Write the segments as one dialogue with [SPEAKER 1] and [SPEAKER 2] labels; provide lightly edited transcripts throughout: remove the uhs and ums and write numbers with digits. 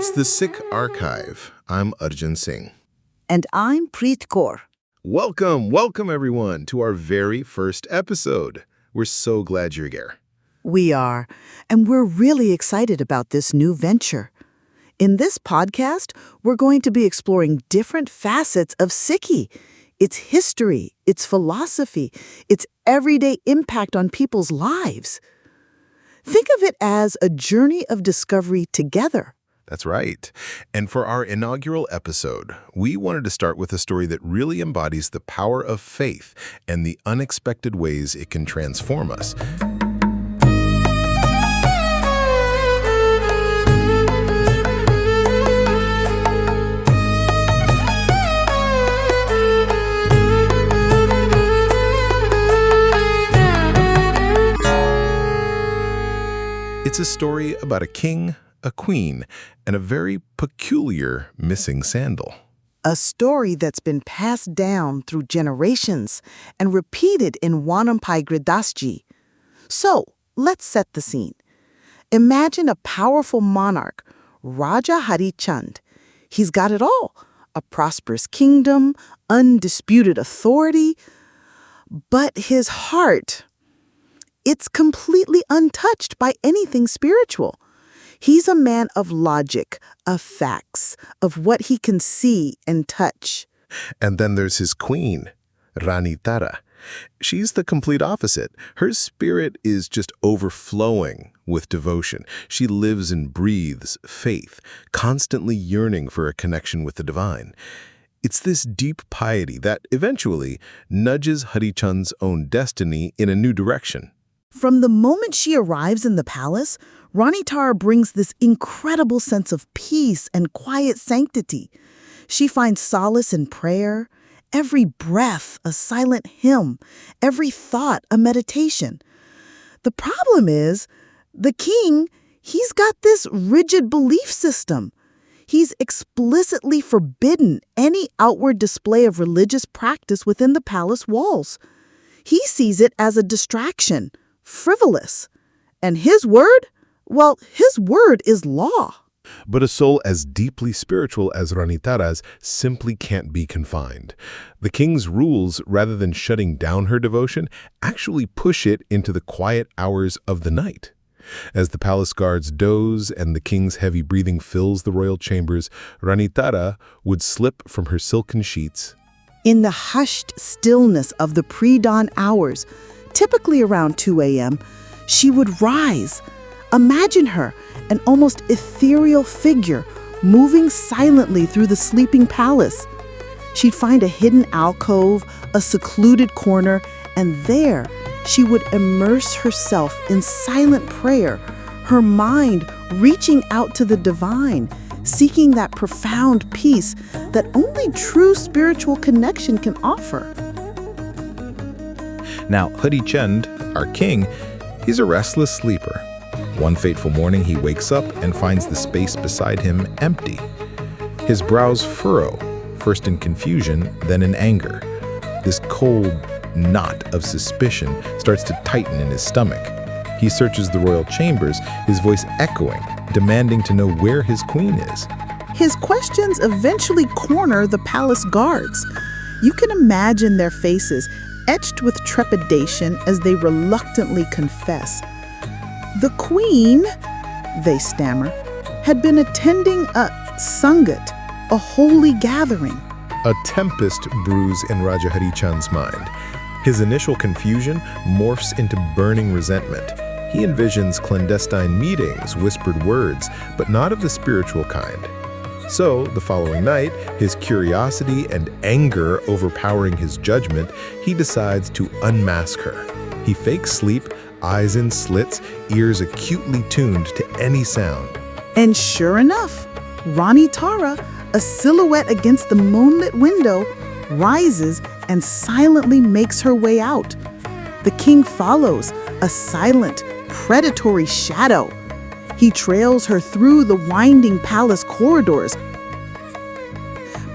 [SPEAKER 1] It's the Sikh Archive. I'm Arjun Singh.
[SPEAKER 2] And I'm Preet Kaur.
[SPEAKER 1] Welcome everyone to our very first episode. We're so glad you're here.
[SPEAKER 2] We are, and we're really excited about this new venture. In this podcast, we're going to be exploring different facets of Sikhi, its history, its philosophy, its everyday impact on people's lives. Think of it as a journey of discovery together.
[SPEAKER 1] That's right. And for our inaugural episode, we wanted to start with a story that really embodies the power of faith and the unexpected ways it can transform us. It's a story about a king, a queen, and a very peculiar missing sandal.
[SPEAKER 2] A story that's been passed down through generations and repeated in Wanampai Gridasji. So, let's set the scene. Imagine a powerful monarch, Raja Hari Chand. He's got it all, a prosperous kingdom, undisputed authority. But his heart, it's completely untouched by anything spiritual. He's a man of logic, of facts, of what he can see and touch.
[SPEAKER 1] And then there's his queen, Rani Tara. She's the complete opposite. Her spirit is just overflowing with devotion. She lives and breathes faith, constantly yearning for a connection with the divine. It's this deep piety that eventually nudges Harichand's own destiny in a new direction.
[SPEAKER 2] From the moment she arrives in the palace, Rani Tara brings this incredible sense of peace and quiet sanctity. She finds solace in prayer, every breath a silent hymn, every thought a meditation. The problem is, the king, he's got this rigid belief system. He's explicitly forbidden any outward display of religious practice within the palace walls. He sees it as a distraction, frivolous. And his word? Well, his word is law.
[SPEAKER 1] But a soul as deeply spiritual as Rani Tara's simply can't be confined. The king's rules, rather than shutting down her devotion, actually push it into the quiet hours of the night. As the palace guards doze and the king's heavy breathing fills the royal chambers, Rani Tara would slip from her silken sheets.
[SPEAKER 2] In the hushed stillness of the pre-dawn hours, typically around 2 a.m., she would rise. Imagine her, an almost ethereal figure, moving silently through the sleeping palace. She'd find a hidden alcove, a secluded corner, and there she would immerse herself in silent prayer, her mind reaching out to the divine, seeking that profound peace that only true spiritual connection can offer.
[SPEAKER 1] Now, Hari Chand, our king, he's a restless sleeper. One fateful morning, he wakes up and finds the space beside him empty. His brows furrow, first in confusion, then in anger. This cold knot of suspicion starts to tighten in his stomach. He searches the royal chambers, his voice echoing, demanding to know where his queen is.
[SPEAKER 2] His questions eventually corner the palace guards. You can imagine their faces etched with trepidation as they reluctantly confess. The queen, they stammer, had been attending a sangat, a holy gathering.
[SPEAKER 1] A tempest brews in Raja Hari Chand's mind. His initial confusion morphs into burning resentment. He envisions clandestine meetings, whispered words, but not of the spiritual kind. So, the following night, his curiosity and anger overpowering his judgment, he decides to unmask her. He fakes sleep, eyes in slits, ears acutely tuned to any sound.
[SPEAKER 2] And sure enough, Rani Tara, a silhouette against the moonlit window, rises and silently makes her way out. The king follows, a silent, predatory shadow. He trails her through the winding palace corridors,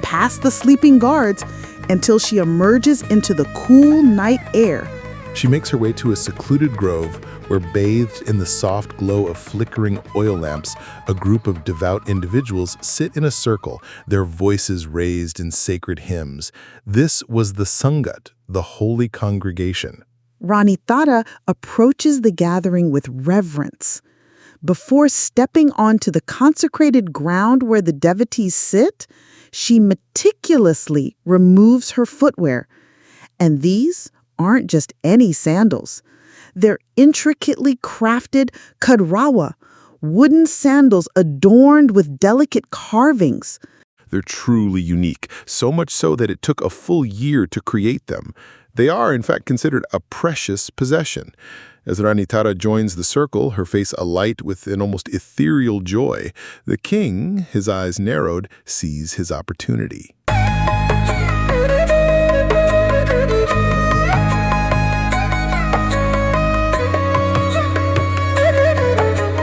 [SPEAKER 2] past the sleeping guards, until she emerges into the cool night air,
[SPEAKER 1] She makes her way to a secluded grove where, bathed in the soft glow of flickering oil lamps, a group of devout individuals sit in a circle, their voices raised in sacred hymns. This was the Sangat, the holy congregation.
[SPEAKER 2] Rani Tara approaches the gathering with reverence. Before stepping onto the consecrated ground where the devotees sit, she meticulously removes her footwear. And these aren't just any sandals. They're intricately crafted kadrawa, wooden sandals adorned with delicate carvings.
[SPEAKER 1] They're truly unique, so much so that it took a full year to create them. They are, in fact, considered a precious possession. As Rani Tara joins the circle, her face alight with an almost ethereal joy, the king, his eyes narrowed, sees his opportunity.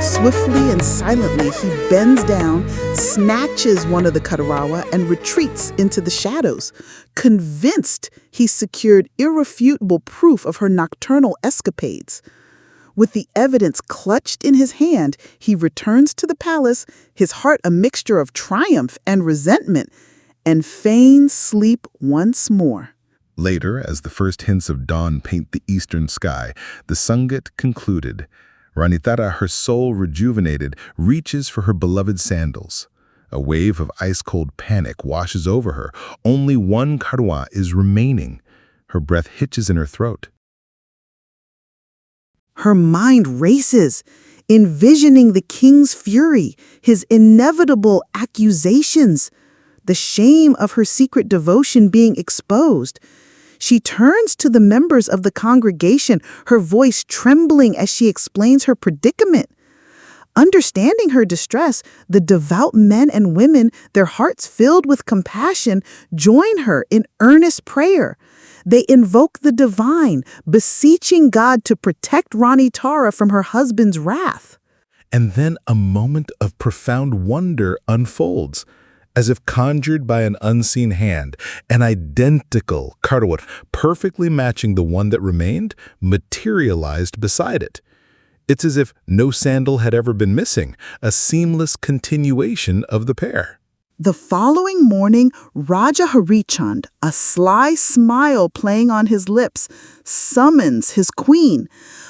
[SPEAKER 2] Swiftly and silently, he bends down, snatches one of the Kadarawa, and retreats into the shadows, convinced he secured irrefutable proof of her nocturnal escapades. With the evidence clutched in his hand, he returns to the palace, his heart a mixture of triumph and resentment, and feigns sleep once more.
[SPEAKER 1] Later, as the first hints of dawn paint the eastern sky, the Sangat concluded. Rani Tara, her soul rejuvenated, reaches for her beloved sandals. A wave of ice-cold panic washes over her. Only one karwa is remaining. Her breath hitches in her throat.
[SPEAKER 2] Her mind races, envisioning the king's fury, his inevitable accusations, the shame of her secret devotion being exposed. She turns to the members of the congregation, her voice trembling as she explains her predicament. Understanding her distress, the devout men and women, their hearts filled with compassion, join her in earnest prayer. They invoke the divine, beseeching God to protect Rani Tara from her husband's wrath.
[SPEAKER 1] And then a moment of profound wonder unfolds. As if conjured by an unseen hand, an identical karwa, perfectly matching the one that remained, materialized beside it. It's as if no sandal had ever been missing, a seamless continuation of the pair.
[SPEAKER 2] The following morning, Raja Harichand, a sly smile playing on his lips, summons his queen.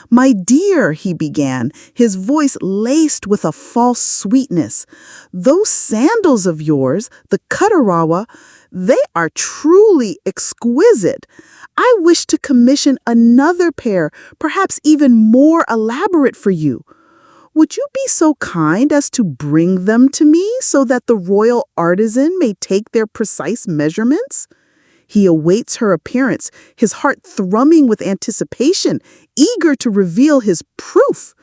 [SPEAKER 2] "My dear," he began, his voice laced with a false sweetness, "those sandals of yours, the Kadarawa, they are truly exquisite. I wish to commission another pair, perhaps even more elaborate for you. Would you be so kind as to bring them to me so that the royal artisan may take their precise measurements?" He awaits her appearance, his heart thrumming with anticipation, eager to reveal his proof.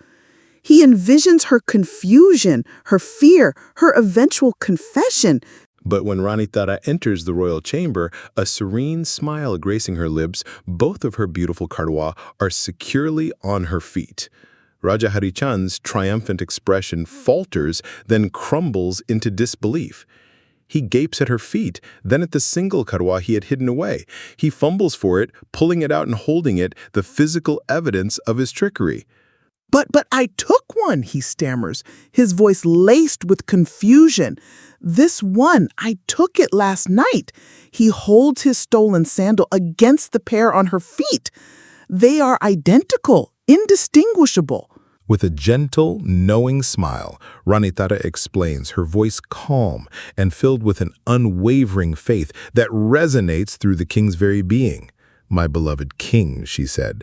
[SPEAKER 2] He envisions her confusion, her fear, her eventual confession.
[SPEAKER 1] But when Rani Tara enters the royal chamber, a serene smile gracing her lips, both of her beautiful karwa are securely on her feet. Raja Harichand's triumphant expression falters, then crumbles into disbelief. He gapes at her feet, then at the single karwa he had hidden away. He fumbles for it, pulling it out and holding it, the physical evidence of his trickery.
[SPEAKER 2] But I took one," he stammers, his voice laced with confusion. "This one, I took it last night." He holds his stolen sandal against the pair on her feet. They are identical, indistinguishable.
[SPEAKER 1] With a gentle, knowing smile, Rani Tara explains, her voice calm and filled with an unwavering faith that resonates through the king's very being. "My beloved king," she said,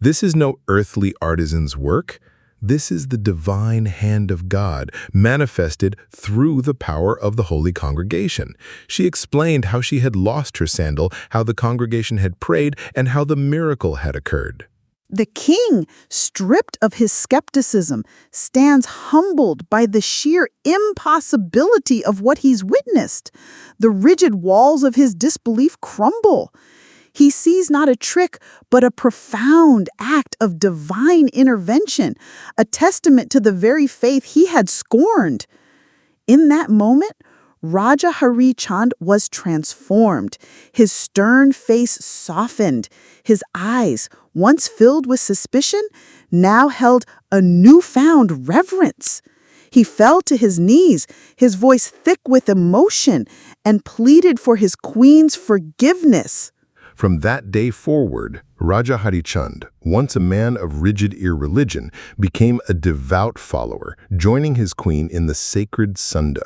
[SPEAKER 1] "this is no earthly artisan's work. This is the divine hand of God, manifested through the power of the holy congregation." She explained how she had lost her sandal, how the congregation had prayed, and how the miracle had occurred.
[SPEAKER 2] The king, stripped of his skepticism, stands humbled by the sheer impossibility of what he's witnessed. The rigid walls of his disbelief crumble. He sees not a trick, but a profound act of divine intervention, a testament to the very faith he had scorned. In that moment, Raja Hari Chand was transformed. His stern face softened. His eyes, once filled with suspicion, now held a newfound reverence. He fell to his knees, his voice thick with emotion, and pleaded for his queen's forgiveness.
[SPEAKER 1] From that day forward, Raja Hari Chand, once a man of rigid irreligion, became a devout follower, joining his queen in the sacred sandal.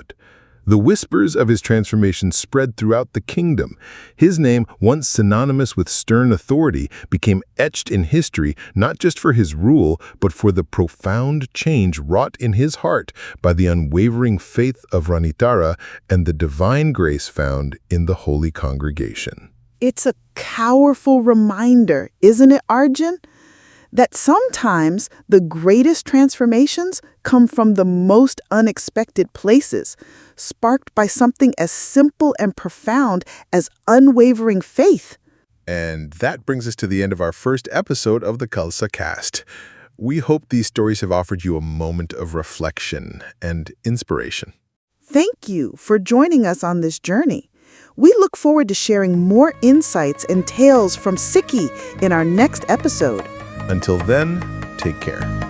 [SPEAKER 1] The whispers of his transformation spread throughout the kingdom. His name, once synonymous with stern authority, became etched in history not just for his rule, but for the profound change wrought in his heart by the unwavering faith of Rani Tara and the divine grace found in the holy congregation.
[SPEAKER 2] It's a powerful reminder, isn't it, Arjun? That sometimes the greatest transformations come from the most unexpected places, sparked by something as simple and profound as unwavering faith.
[SPEAKER 1] And that brings us to the end of our first episode of the Khalsa Cast. We hope these stories have offered you a moment of reflection and inspiration.
[SPEAKER 2] Thank you for joining us on this journey. We look forward to sharing more insights and tales from Sikhi in our next episode.
[SPEAKER 1] Until then, take care.